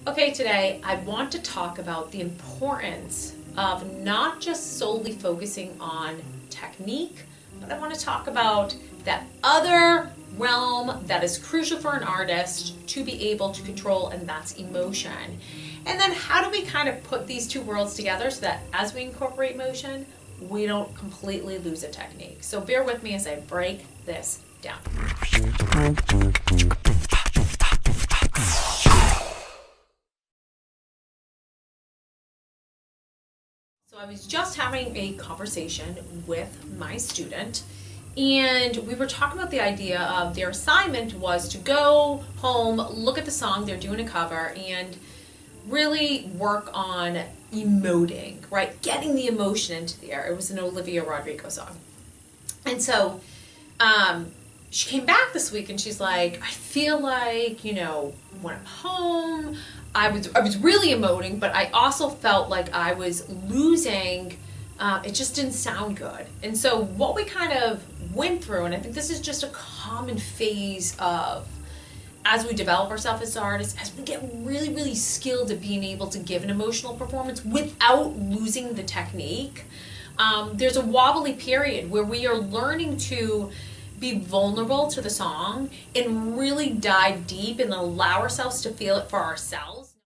Okay, today I want to talk about the importance of not just solely focusing on technique, but I want to talk about that other realm that is crucial for an artist to be able to control, and that's emotion. And then how do we kind of put these two worlds together so that as we incorporate motion, we don't completely lose a technique. So bear with me as I break this down. So I was just having a conversation with my student, and we were talking about the idea of their assignment was to go home, look at the song they're doing a cover, and really work on emoting, right? Getting the emotion into the air. It was an Olivia Rodrigo song. And so she came back this week and she's like, I feel like, when I'm home, I was really emoting, but I also felt like I was losing. It just didn't sound good. And so what we kind of went through, and I think this is just a common phase of as we develop ourselves as artists, as we get really, really skilled at being able to give an emotional performance without losing the technique, there's a wobbly period where we are learning to be vulnerable to the song and really dive deep and allow ourselves to feel it for ourselves.